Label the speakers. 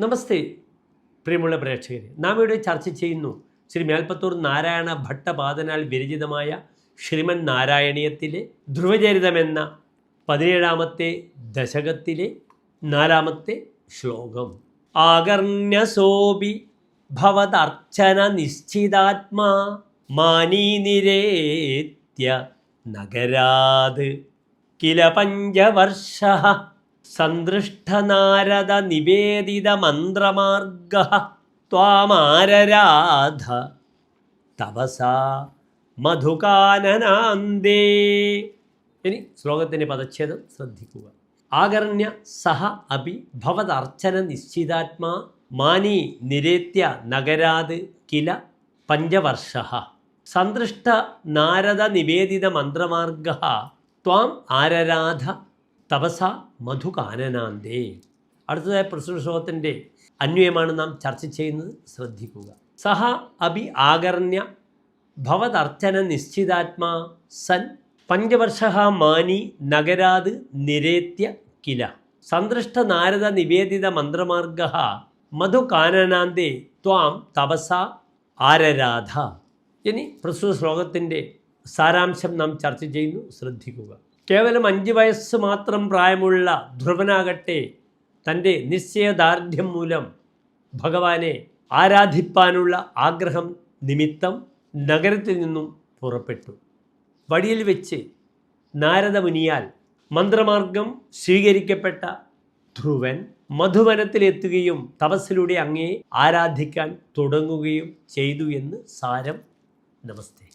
Speaker 1: നമസ്തേ പ്രിയമുള്ള പ്രേക്ഷകരെ, നാം ഇവിടെ ചർച്ച ചെയ്യുന്നു ശ്രീ മേൽപ്പത്തൂർ നാരായണ ഭട്ടപാദനാൽ വിരചിതമായ ശ്രീമൻ നാരായണീയത്തിലെ ധ്രുവചരിതമെന്ന 17ാമത്തെ ദശകത്തിലെ 4ാമത്തെ ശ്ലോകം. ആകർണ്യസോപി ഭവതർച്ചന നിശ്ചിതാത്മാ മാനീനിരേത്യ നഗരാത് കില പഞ്ചവർഷഃ സന്ദൃഷ്ടനാരദ നിവേദിത മന്ത്രമാർഗ ത്വാമാരരാധ തപസാ മധുകാനനാന്തേ. ഇനി ശ്ലോകത്തിൻ്റെ പദച്ഛേദം ശ്രദ്ധിക്കുക. ആകർണ്യ സഹ അപി ഭവതർച്ചന നിശ്ചിതാത്മാ മാനി നിരേത്യ നഗരാത് കില പഞ്ചവർഷഃ സന്ദൃഷ്ട നാരദ നിവേദിത മന്ത്രമാർഗ ത്വാം ആരരാധ തപസ മധുകാനനാന്തേ. അടുത്തതായ പ്രസ്തുത ശ്ലോകത്തിൻ്റെ അന്വയമാണ് നാം ചർച്ച ചെയ്യുന്നത്. ശ്രദ്ധിക്കുക. സഹ അഭി ആകർണ്യ ഭവതർച്ചന നിശ്ചിതാത്മാ സൻ പഞ്ചവർഷഃ മാനി നഗരാത് നിരേത്യ കില സന്ദൃഷ്ട നാരദ നിവേദിത മന്ത്രമാർഗ മധുകാനനാന്തേ ത്വാം തപസ ആരരാധ. ഇനി പ്രസ്തുത ശ്ലോകത്തിൻ്റെ സാരാംശം നാം ചർച്ച ചെയ്യുന്നു. ശ്രദ്ധിക്കുക. കേവലം 5 വയസ്സ് മാത്രം പ്രായമുള്ള ധ്രുവനാകട്ടെ തൻ്റെ നിശ്ചയദാർഢ്യം മൂലം ഭഗവാനെ ആരാധിപ്പാനുള്ള ആഗ്രഹം നിമിത്തം നഗരത്തിൽ നിന്നും പുറപ്പെട്ടു. വഴിയിൽ വെച്ച് നാരദമുനിയാൽ മന്ത്രമാർഗം സ്വീകരിക്കപ്പെട്ട ധ്രുവൻ മധുവനത്തിലെത്തുകയും തപസ്സിലൂടെ അങ്ങയെ ആരാധിക്കാൻ തുടങ്ങുകയും ചെയ്തു എന്ന് സാരം. നമസ്തേ.